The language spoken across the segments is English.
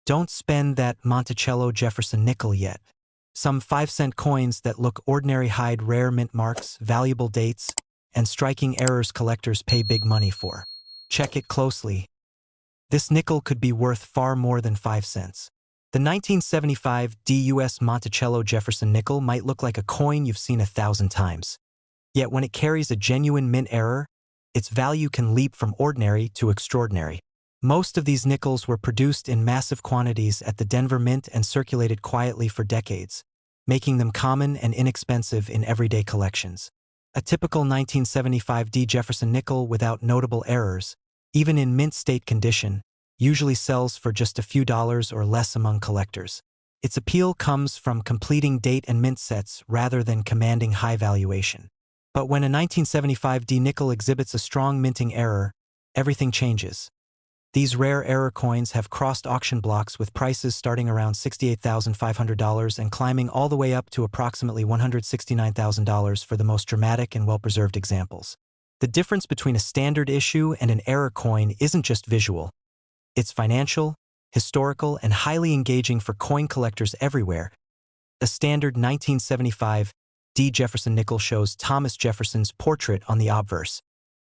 Don't spend that Monticello Jefferson nickel yet. Some 5-cent coins that look ordinary hide rare mint marks, valuable dates, and striking errors collectors pay big money for. Check it closely. This nickel could be worth far more than 5 cents. The 1975 DUS Monticello Jefferson nickel might look like a coin you've seen 1,000 times. Yet when it carries a genuine mint error, its value can leap from ordinary to extraordinary. Most of these nickels were produced in massive quantities at the Denver Mint and circulated quietly for decades, making them common and inexpensive in everyday collections. A typical 1975 D Jefferson nickel without notable errors, even in mint state condition, usually sells for just a few dollars or less among collectors. Its appeal comes from completing date and mint sets rather than commanding high valuation. But when a 1975 D nickel exhibits a strong minting error, everything changes. These rare error coins have crossed auction blocks with prices starting around $68,500 and climbing all the way up to approximately $169,000 for the most dramatic and well-preserved examples. The difference between a standard issue and an error coin isn't just visual. It's financial, historical, and highly engaging for coin collectors everywhere. A standard 1975 D. Jefferson nickel shows Thomas Jefferson's portrait on the obverse,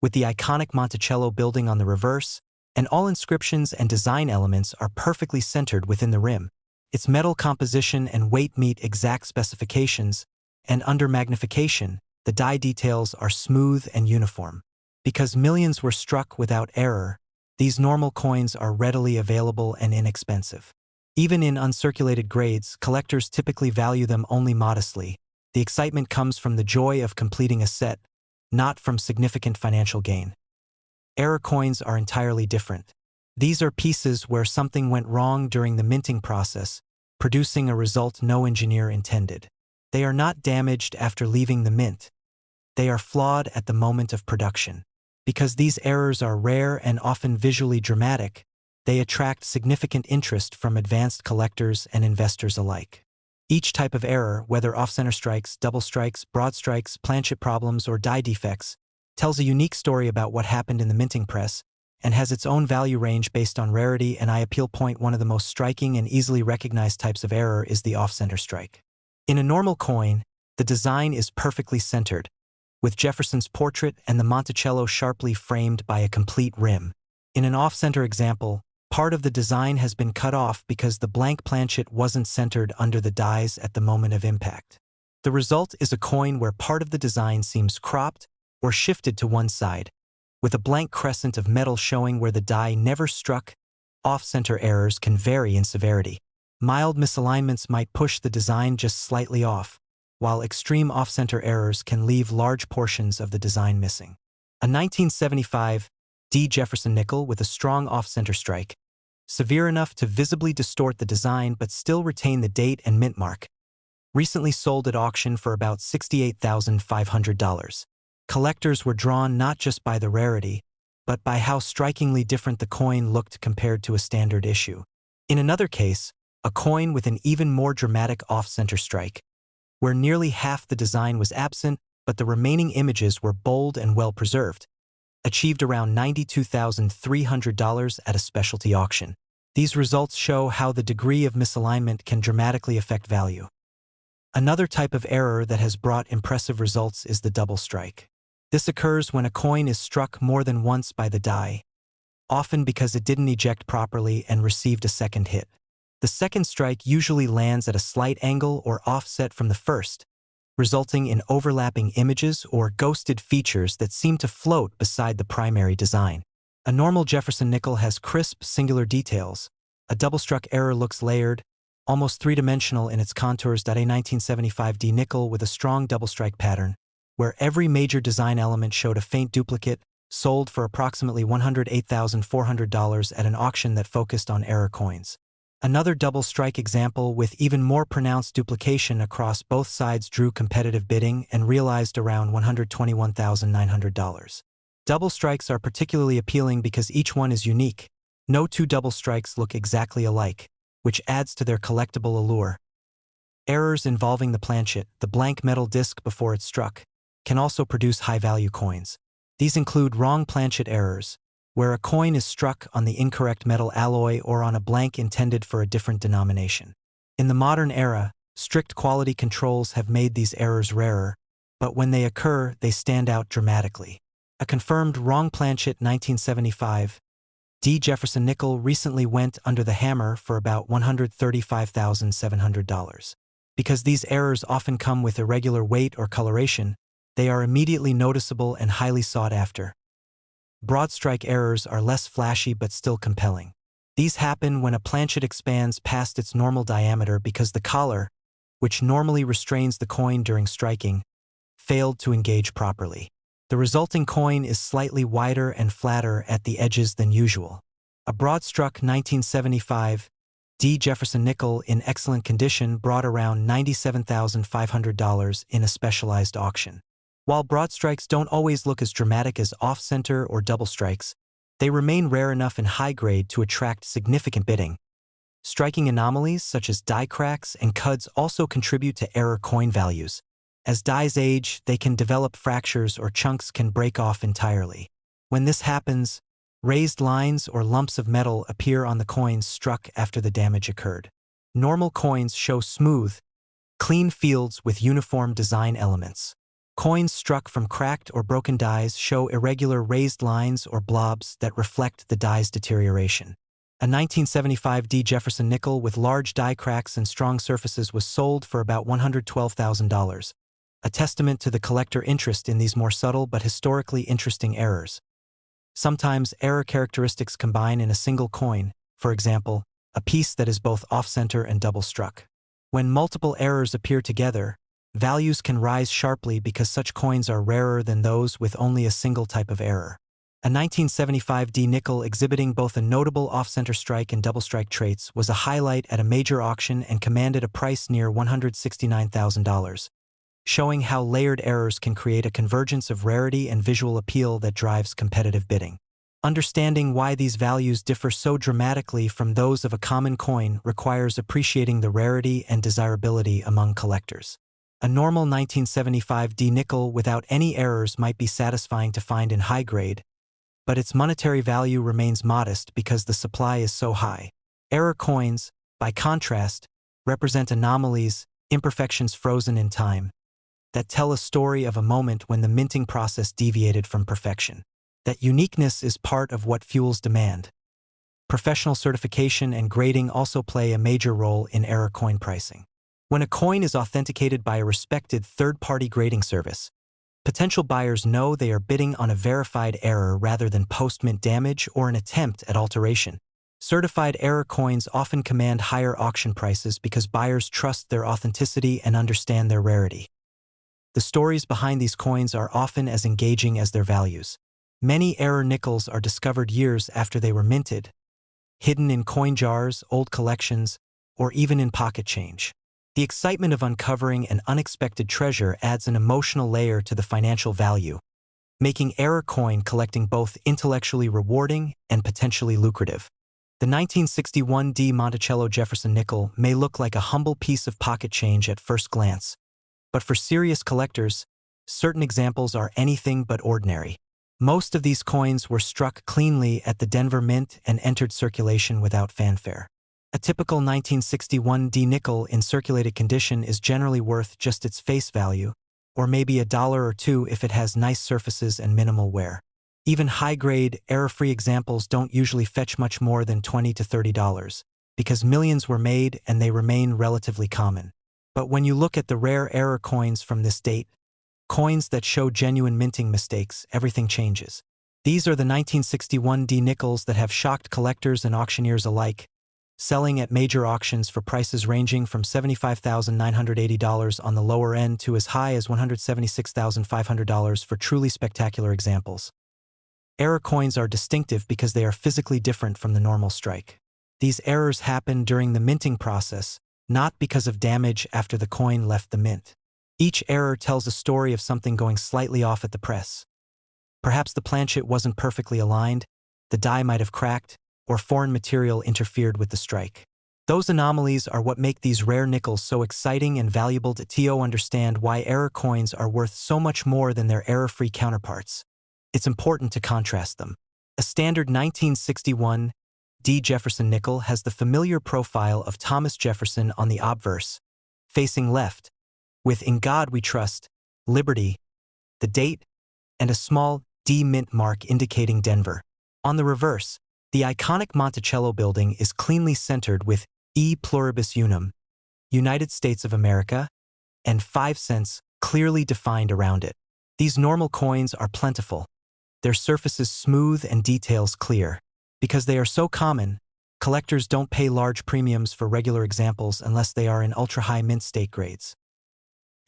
with the iconic Monticello building on the reverse, and all inscriptions and design elements are perfectly centered within the rim. Its metal composition and weight meet exact specifications, and under magnification, the die details are smooth and uniform. Because millions were struck without error, these normal coins are readily available and inexpensive. Even in uncirculated grades, collectors typically value them only modestly. The excitement comes from the joy of completing a set, not from significant financial gain. Error coins are entirely different. These are pieces where something went wrong during the minting process, producing a result no engineer intended. They are not damaged after leaving the mint. They are flawed at the moment of production. Because these errors are rare and often visually dramatic, they attract significant interest from advanced collectors and investors alike. Each type of error, whether off-center strikes, double strikes, broad strikes, planchet problems, or die defects, tells a unique story about what happened in the minting press and has its own value range based on rarity and appeal point. One of the most striking and easily recognized types of error is the off-center strike. In a normal coin, the design is perfectly centered, with Jefferson's portrait and the Monticello sharply framed by a complete rim. In an off-center example, part of the design has been cut off because the blank planchet wasn't centered under the dies at the moment of impact. The result is a coin where part of the design seems cropped or shifted to one side, with a blank crescent of metal showing where the die never struck. Off-center errors can vary in severity. Mild misalignments might push the design just slightly off, while extreme off-center errors can leave large portions of the design missing. A 1975 D. Jefferson nickel with a strong off-center strike, severe enough to visibly distort the design but still retain the date and mint mark, recently sold at auction for about $68,500. Collectors were drawn not just by the rarity, but by how strikingly different the coin looked compared to a standard issue. In another case, a coin with an even more dramatic off-center strike, where nearly half the design was absent but the remaining images were bold and well-preserved, achieved around $92,300 at a specialty auction. These results show how the degree of misalignment can dramatically affect value. Another type of error that has brought impressive results is the double strike. This occurs when a coin is struck more than once by the die, often because it didn't eject properly and received a second hit. The second strike usually lands at a slight angle or offset from the first, resulting in overlapping images or ghosted features that seem to float beside the primary design. A normal Jefferson nickel has crisp, singular details. A double-struck error looks layered, almost three-dimensional in its contours. A 1975 D nickel with a strong double-strike pattern, where every major design element showed a faint duplicate, sold for approximately $108,400 at an auction that focused on error coins. Another double-strike example with even more pronounced duplication across both sides drew competitive bidding and realized around $121,900. Double strikes are particularly appealing because each one is unique. No two double strikes look exactly alike, which adds to their collectible allure. Errors involving the planchet, the blank metal disc before it struck, can also produce high-value coins. These include wrong planchet errors, where a coin is struck on the incorrect metal alloy or on a blank intended for a different denomination. In the modern era, strict quality controls have made these errors rarer, but when they occur, they stand out dramatically. A confirmed wrong planchet 1975 D. Jefferson Nickel recently went under the hammer for about $135,700. Because these errors often come with irregular weight or coloration, they are immediately noticeable and highly sought after. Broad strike errors are less flashy but still compelling. These happen when a planchet expands past its normal diameter because the collar, which normally restrains the coin during striking, failed to engage properly. The resulting coin is slightly wider and flatter at the edges than usual. A broad-struck 1975 D. Jefferson Nickel in excellent condition brought around $97,500 in a specialized auction. While broad strikes don't always look as dramatic as off-center or double strikes, they remain rare enough in high grade to attract significant bidding. Striking anomalies such as die cracks and cuds also contribute to error coin values. As dies age, they can develop fractures or chunks can break off entirely. When this happens, raised lines or lumps of metal appear on the coins struck after the damage occurred. Normal coins show smooth, clean fields with uniform design elements. Coins struck from cracked or broken dies show irregular raised lines or blobs that reflect the die's deterioration. A 1975 D. Jefferson Nickel with large die cracks and strong surfaces was sold for about $112,000. A testament to the collector interest in these more subtle but historically interesting errors. Sometimes error characteristics combine in a single coin, for example, a piece that is both off-center and double-struck. When multiple errors appear together, values can rise sharply because such coins are rarer than those with only a single type of error. A 1975 D. Nickel exhibiting both a notable off-center strike and double-strike traits was a highlight at a major auction and commanded a price near $169,000. Showing how layered errors can create a convergence of rarity and visual appeal that drives competitive bidding. Understanding why these values differ so dramatically from those of a common coin requires appreciating the rarity and desirability among collectors. A normal 1975 D. Nickel without any errors might be satisfying to find in high grade, but its monetary value remains modest because the supply is so high. Error coins, by contrast, represent anomalies, imperfections frozen in time, that tell a story of a moment when the minting process deviated from perfection. That uniqueness is part of what fuels demand. Professional certification and grading also play a major role in error coin pricing. When a coin is authenticated by a respected third-party grading service, potential buyers know they are bidding on a verified error rather than post-mint damage or an attempt at alteration. Certified error coins often command higher auction prices because buyers trust their authenticity and understand their rarity. The stories behind these coins are often as engaging as their values. Many error nickels are discovered years after they were minted, hidden in coin jars, old collections, or even in pocket change. The excitement of uncovering an unexpected treasure adds an emotional layer to the financial value, making error coin collecting both intellectually rewarding and potentially lucrative. The 1961 D. Monticello Jefferson Nickel may look like a humble piece of pocket change at first glance, but for serious collectors, certain examples are anything but ordinary. Most of these coins were struck cleanly at the Denver Mint and entered circulation without fanfare. A typical 1961 D. Nickel in circulated condition is generally worth just its face value, or maybe $1 or $2 if it has nice surfaces and minimal wear. Even high-grade, error-free examples don't usually fetch much more than $20 to $30, because millions were made and they remain relatively common. But when you look at the rare error coins from this date, coins that show genuine minting mistakes, everything changes. These are the 1961 D. Nickels that have shocked collectors and auctioneers alike, selling at major auctions for prices ranging from $75,980 on the lower end to as high as $176,500 for truly spectacular examples. Error coins are distinctive because they are physically different from the normal strike. These errors happen during the minting process, not because of damage after the coin left the mint. Each error tells a story of something going slightly off at the press. Perhaps the planchet wasn't perfectly aligned, the die might have cracked, or foreign material interfered with the strike. Those anomalies are what make these rare nickels so exciting and valuable to understand why error coins are worth so much more than their error-free counterparts. It's important to contrast them. A standard 1961 D. Jefferson nickel has the familiar profile of Thomas Jefferson on the obverse, facing left, with "In God We Trust," Liberty, the date, and a small D mint mark indicating Denver. On the reverse, the iconic Monticello building is cleanly centered with E pluribus unum, United States of America, and 5 cents clearly defined around it. These normal coins are plentiful, their surfaces smooth and details clear. Because they are so common, collectors don't pay large premiums for regular examples unless they are in ultra-high mint state grades.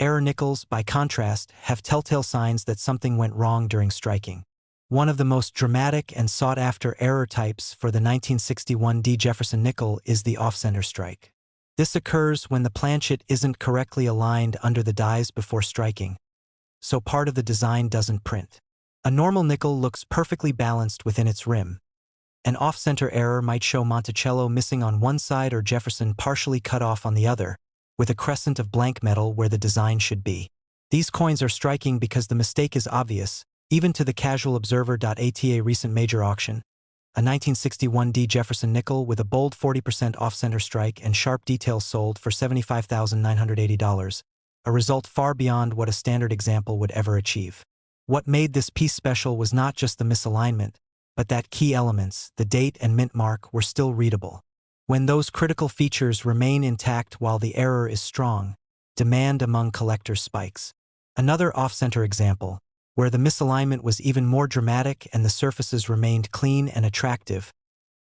Error nickels, by contrast, have telltale signs that something went wrong during striking. One of the most dramatic and sought-after error types for the 1961 D. Jefferson nickel is the off-center strike. This occurs when the planchet isn't correctly aligned under the dies before striking, so part of the design doesn't print. A normal nickel looks perfectly balanced within its rim. An off-center error might show Monticello missing on one side or Jefferson partially cut off on the other, with a crescent of blank metal where the design should be. These coins are striking because the mistake is obvious, even to the casual observer. A recent major auction, a 1961 D. Jefferson nickel with a bold 40% off-center strike and sharp details sold for $75,980, a result far beyond what a standard example would ever achieve. What made this piece special was not just the misalignment, but that key elements, the date and mint mark, were still readable. When those critical features remain intact while the error is strong, demand among collectors spikes. Another off-center example, where the misalignment was even more dramatic and the surfaces remained clean and attractive,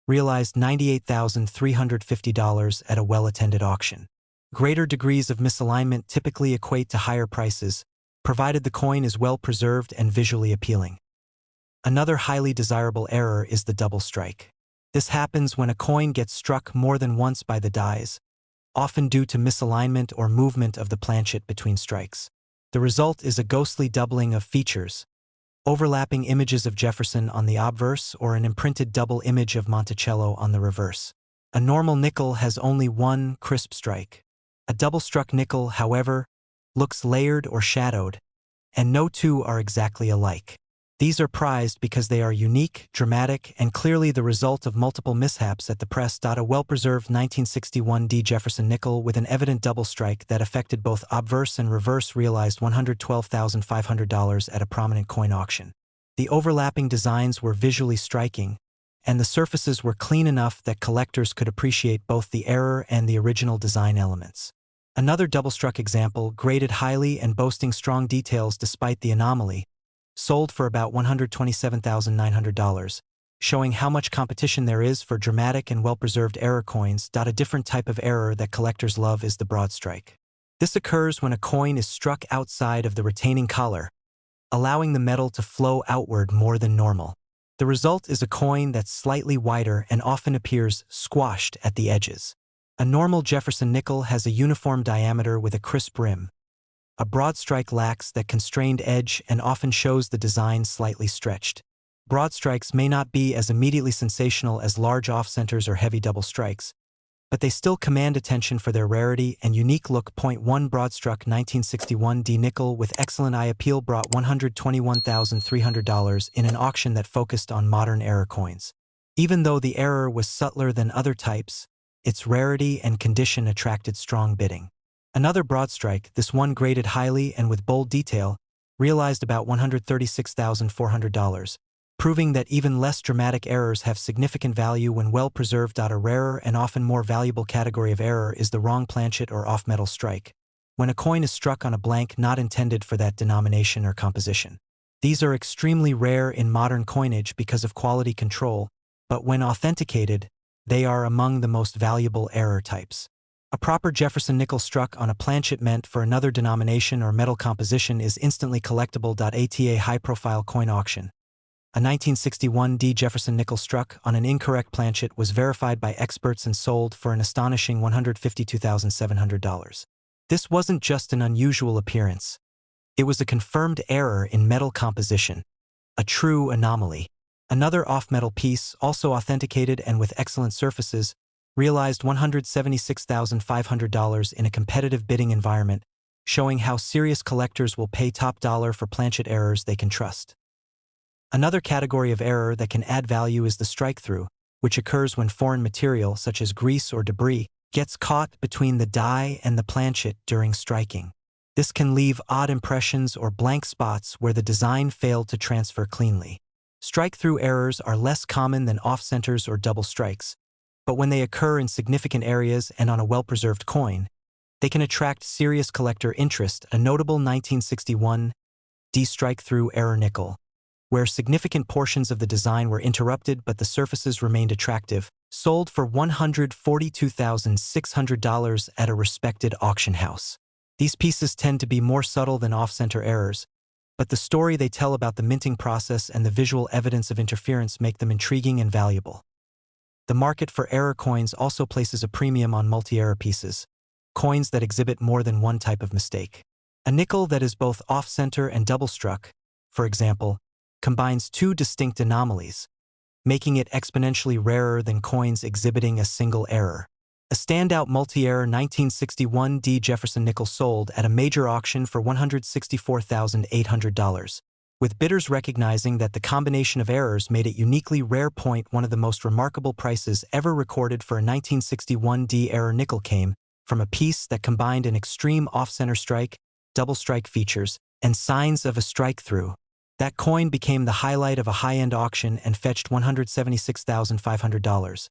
realized $98,350 at a well-attended auction. Greater degrees of misalignment typically equate to higher prices, provided the coin is well preserved and visually appealing. Another highly desirable error is the double strike. This happens when a coin gets struck more than once by the dies, often due to misalignment or movement of the planchet between strikes. The result is a ghostly doubling of features, overlapping images of Jefferson on the obverse or an imprinted double image of Monticello on the reverse. A normal nickel has only one crisp strike. A double-struck nickel, however, looks layered or shadowed, and no two are exactly alike. These are prized because they are unique, dramatic, and clearly the result of multiple mishaps at the press. A well-preserved 1961 D. Jefferson nickel with an evident double strike that affected both obverse and reverse realized $112,500 at a prominent coin auction. The overlapping designs were visually striking, and the surfaces were clean enough that collectors could appreciate both the error and the original design elements. Another double-struck example, graded highly and boasting strong details despite the anomaly, sold for about $127,900, showing how much competition there is for dramatic and well-preserved error coins. A different type of error that collectors love is the broad strike. This occurs when a coin is struck outside of the retaining collar, allowing the metal to flow outward more than normal. The result is a coin that's slightly wider and often appears squashed at the edges. A normal Jefferson nickel has a uniform diameter with a crisp rim. A broad strike lacks that constrained edge and often shows the design slightly stretched. Broad strikes may not be as immediately sensational as large off-centers or heavy double strikes, but they still command attention for their rarity and unique look. One broad-struck 1961 D nickel with excellent eye appeal brought $121,300 in an auction that focused on modern error coins. Even though the error was subtler than other types, its rarity and condition attracted strong bidding. Another broad strike, this one graded highly and with bold detail, realized about $136,400, proving that even less dramatic errors have significant value when well preserved. A rarer and often more valuable category of error is the wrong planchet or off-metal strike, when a coin is struck on a blank not intended for that denomination or composition. These are extremely rare in modern coinage because of quality control, but when authenticated, they are among the most valuable error types. A proper Jefferson nickel struck on a planchet meant for another denomination or metal composition is instantly collectible. A high-profile coin auction, a 1961 D. Jefferson nickel struck on an incorrect planchet was verified by experts and sold for an astonishing $152,700. This wasn't just an unusual appearance. It was a confirmed error in metal composition, a true anomaly. Another off-metal piece, also authenticated and with excellent surfaces, realized $176,500 in a competitive bidding environment, showing how serious collectors will pay top dollar for planchet errors they can trust. Another category of error that can add value is the strike-through, which occurs when foreign material, such as grease or debris, gets caught between the die and the planchet during striking. This can leave odd impressions or blank spots where the design failed to transfer cleanly. Strike-through errors are less common than off-centers or double strikes, but when they occur in significant areas and on a well-preserved coin, they can attract serious collector interest. A notable 1961 D strike-through error nickel, where significant portions of the design were interrupted but the surfaces remained attractive, sold for $142,600 at a respected auction house. These pieces tend to be more subtle than off-center errors, but the story they tell about the minting process and the visual evidence of interference make them intriguing and valuable. The market for error coins also places a premium on multi-error pieces, coins that exhibit more than one type of mistake. A nickel that is both off-center and double-struck, for example, combines two distinct anomalies, making it exponentially rarer than coins exhibiting a single error. A standout multi-error 1961 D Jefferson Nickels sold at a major auction for $164,800, with bidders recognizing that the combination of errors made it uniquely rare. One of the most remarkable prices ever recorded for a 1961 D error nickel came from a piece that combined an extreme off-center strike, double strike features, and signs of a strike-through. That coin became the highlight of a high-end auction and fetched $176,500,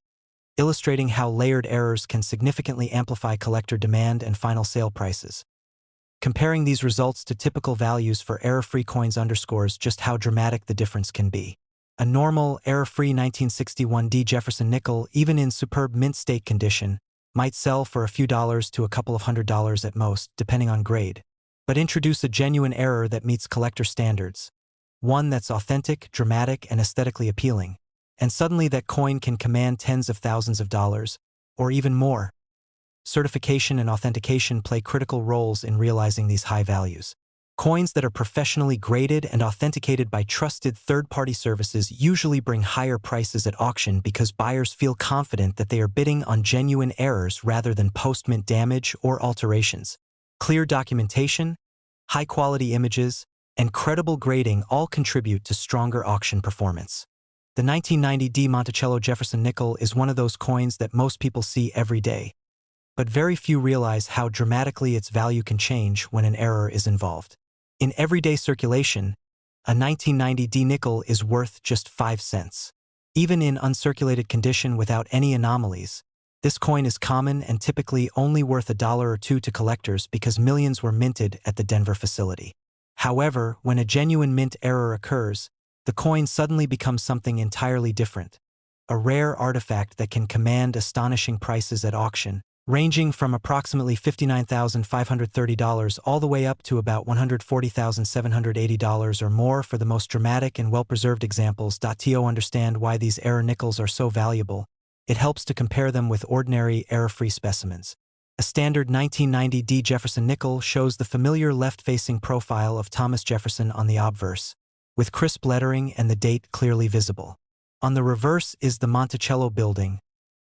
illustrating how layered errors can significantly amplify collector demand and final sale prices. Comparing these results to typical values for error-free coins underscores just how dramatic the difference can be. A normal, error-free 1961 D Jefferson nickel, even in superb mint state condition, might sell for a few dollars to a couple of $100s at most, depending on grade. But introduce a genuine error that meets collector standards, one that's authentic, dramatic, and aesthetically appealing, and suddenly that coin can command tens of thousands of dollars, or even more. Certification and authentication play critical roles in realizing these high values. Coins that are professionally graded and authenticated by trusted third-party services usually bring higher prices at auction because buyers feel confident that they are bidding on genuine errors rather than post-mint damage or alterations. Clear documentation, high-quality images, and credible grading all contribute to stronger auction performance. The 1990 D Monticello Jefferson nickel is one of those coins that most people see every day, but very few realize how dramatically its value can change when an error is involved. In everyday circulation, a 1990 D nickel is worth just 5 cents. Even in uncirculated condition without any anomalies, this coin is common and typically only worth $1 or $2 to collectors because millions were minted at the Denver facility. However, when a genuine mint error occurs, the coin suddenly becomes something entirely different, a rare artifact that can command astonishing prices at auction, ranging from approximately $59,530 all the way up to about $140,780 or more for the most dramatic and well-preserved examples. To understand why these error nickels are so valuable, it helps to compare them with ordinary error-free specimens. A standard 1990 D Jefferson nickel shows the familiar left-facing profile of Thomas Jefferson on the obverse, with crisp lettering and the date clearly visible. On the reverse is the Monticello building,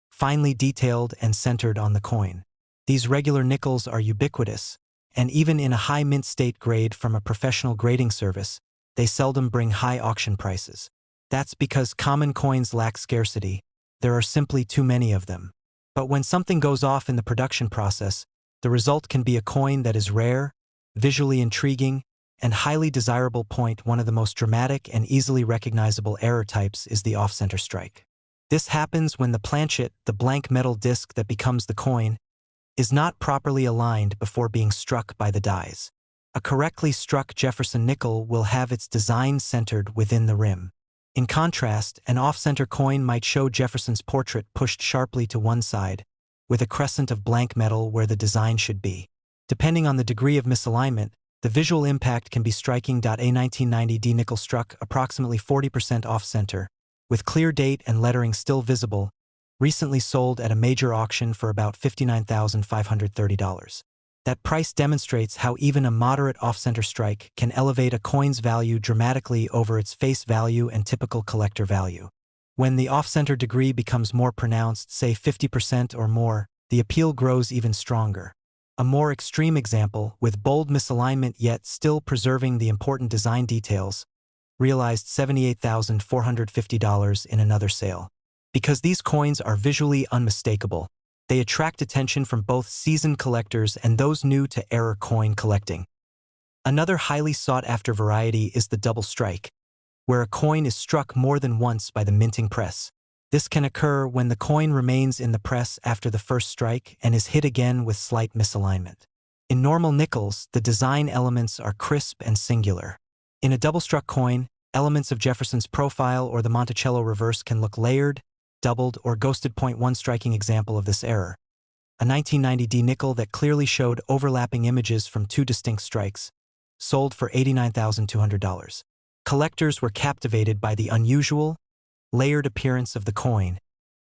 finely detailed and centered on the coin. These regular nickels are ubiquitous, and even in a high mint state grade from a professional grading service, they seldom bring high auction prices. That's because common coins lack scarcity. There are simply too many of them. But when something goes off in the production process, the result can be a coin that is rare, visually intriguing, and highly desirable. One of the most dramatic and easily recognizable error types is the off-center strike. This happens when the planchet, the blank metal disc that becomes the coin, is not properly aligned before being struck by the dies. A correctly struck Jefferson nickel will have its design centered within the rim. In contrast, an off-center coin might show Jefferson's portrait pushed sharply to one side, with a crescent of blank metal where the design should be. Depending on the degree of misalignment, the visual impact can be striking. A 1990 D nickel struck approximately 40% off-center, with clear date and lettering still visible, recently sold at a major auction for about $59,530. That price demonstrates how even a moderate off-center strike can elevate a coin's value dramatically over its face value and typical collector value. When the off-center degree becomes more pronounced, say 50% or more, the appeal grows even stronger. A more extreme example, with bold misalignment yet still preserving the important design details, realized $78,450 in another sale. Because these coins are visually unmistakable, they attract attention from both seasoned collectors and those new to error coin collecting. Another highly sought-after variety is the double strike, where a coin is struck more than once by the minting press. This can occur when the coin remains in the press after the first strike and is hit again with slight misalignment. In normal nickels, the design elements are crisp and singular. In a double-struck coin, elements of Jefferson's profile or the Monticello reverse can look layered, doubled, or ghosted. One striking example of this error: a 1990 D nickel that clearly showed overlapping images from two distinct strikes, sold for $89,200. Collectors were captivated by the unusual, layered appearance of the coin,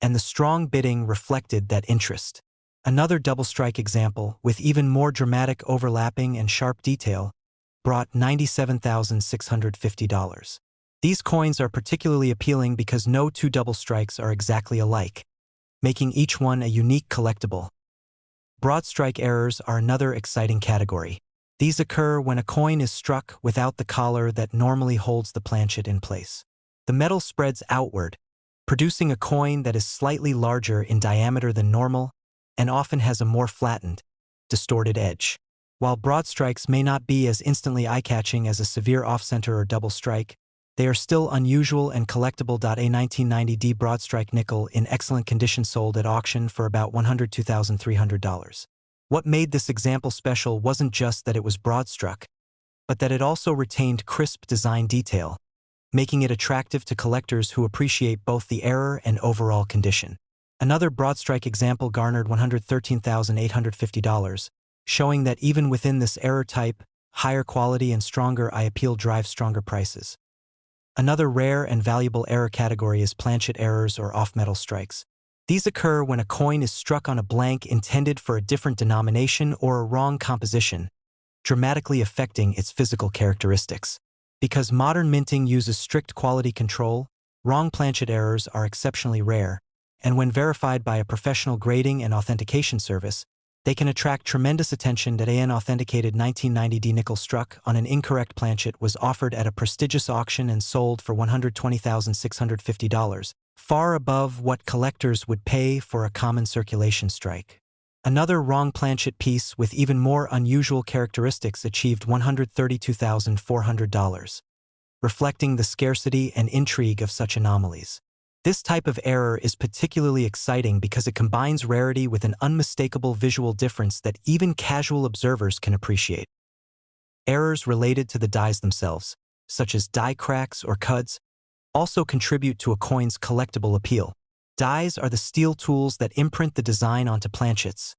and the strong bidding reflected that interest. Another double strike example, with even more dramatic overlapping and sharp detail, brought $97,650. These coins are particularly appealing because no two double strikes are exactly alike, making each one a unique collectible. Broad strike errors are another exciting category. These occur when a coin is struck without the collar that normally holds the planchet in place. The metal spreads outward, producing a coin that is slightly larger in diameter than normal and often has a more flattened, distorted edge. While broad strikes may not be as instantly eye-catching as a severe off-center or double strike, they are still unusual and collectible. A 1990 D broad strike nickel in excellent condition sold at auction for about $102,300. What made this example special wasn't just that it was broad-struck, but that it also retained crisp design detail, making it attractive to collectors who appreciate both the error and overall condition. Another broad strike example garnered $113,850, showing that even within this error type, higher quality and stronger eye appeal drive stronger prices. Another rare and valuable error category is planchet errors or off-metal strikes. These occur when a coin is struck on a blank intended for a different denomination or a wrong composition, dramatically affecting its physical characteristics. Because modern minting uses strict quality control, wrong planchet errors are exceptionally rare, and when verified by a professional grading and authentication service, they can attract tremendous attention. An authenticated 1990 D nickel struck on an incorrect planchet was offered at a prestigious auction and sold for $120,650, far above what collectors would pay for a common circulation strike. Another wrong planchet piece with even more unusual characteristics achieved $132,400, reflecting the scarcity and intrigue of such anomalies. This type of error is particularly exciting because it combines rarity with an unmistakable visual difference that even casual observers can appreciate. Errors related to the dies themselves, such as die cracks or cuds, also contribute to a coin's collectible appeal. Dies are the steel tools that imprint the design onto planchets,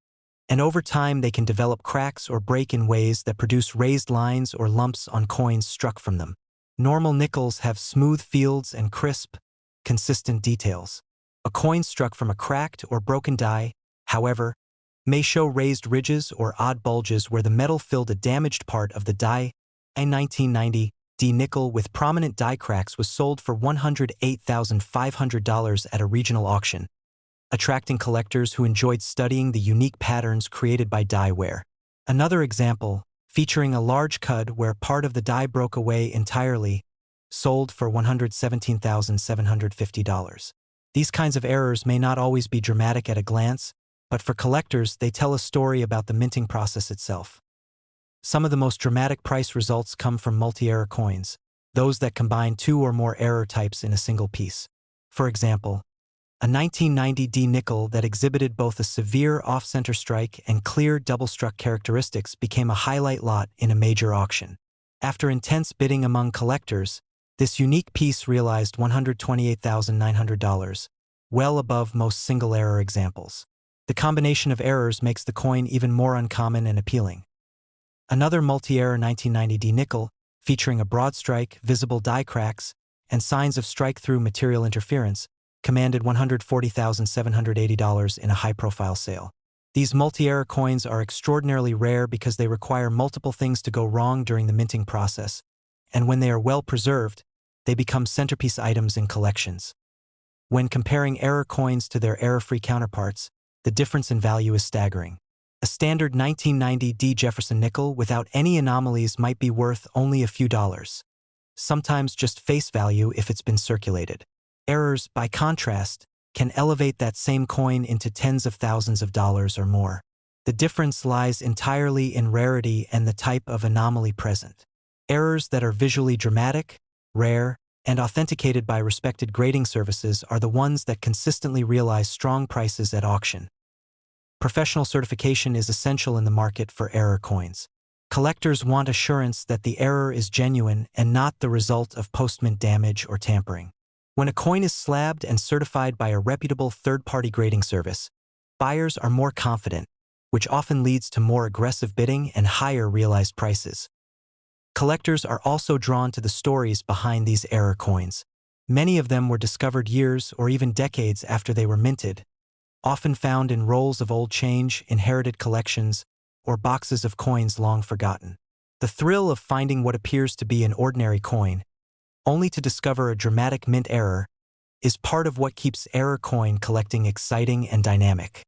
and over time they can develop cracks or break in ways that produce raised lines or lumps on coins struck from them. Normal nickels have smooth fields and crisp, consistent details. A coin struck from a cracked or broken die, however, may show raised ridges or odd bulges where the metal filled a damaged part of the die. A 1990 D nickel with prominent die cracks was sold for $108,500 at a regional auction, attracting collectors who enjoyed studying the unique patterns created by die wear. Another example, featuring a large cud where part of the die broke away entirely, sold for $117,750. These kinds of errors may not always be dramatic at a glance, but for collectors they tell a story about the minting process itself. Some of the most dramatic price results come from multi-error coins, those that combine two or more error types in a single piece. For example, a 1990 D nickel that exhibited both a severe off-center strike and clear double-struck characteristics became a highlight lot in a major auction. After intense bidding among collectors, this unique piece realized $128,900, well above most single-error examples. The combination of errors makes the coin even more uncommon and appealing. Another multi-error 1990 D nickel, featuring a broad strike, visible die cracks, and signs of strike-through material interference, commanded $140,780 in a high-profile sale. These multi-error coins are extraordinarily rare because they require multiple things to go wrong during the minting process, and when they are well preserved, they become centerpiece items in collections. When comparing error coins to their error-free counterparts, the difference in value is staggering. A standard 1990 D Jefferson nickel without any anomalies might be worth only a few dollars. sometimes just face value if it's been circulated. Errors, by contrast, can elevate that same coin into tens of thousands of dollars or more. The difference lies entirely in rarity and the type of anomaly present. Errors that are visually dramatic, rare, and authenticated by respected grading services are the ones that consistently realize strong prices at auction. Professional certification is essential in the market for error coins. Collectors want assurance that the error is genuine and not the result of post-mint damage or tampering. When a coin is slabbed and certified by a reputable third-party grading service, buyers are more confident, which often leads to more aggressive bidding and higher realized prices. Collectors are also drawn to the stories behind these error coins. Many of them were discovered years or even decades after they were minted, often found in rolls of old change, inherited collections, or boxes of coins long forgotten. The thrill of finding what appears to be an ordinary coin, only to discover a dramatic mint error, is part of what keeps error coin collecting exciting and dynamic.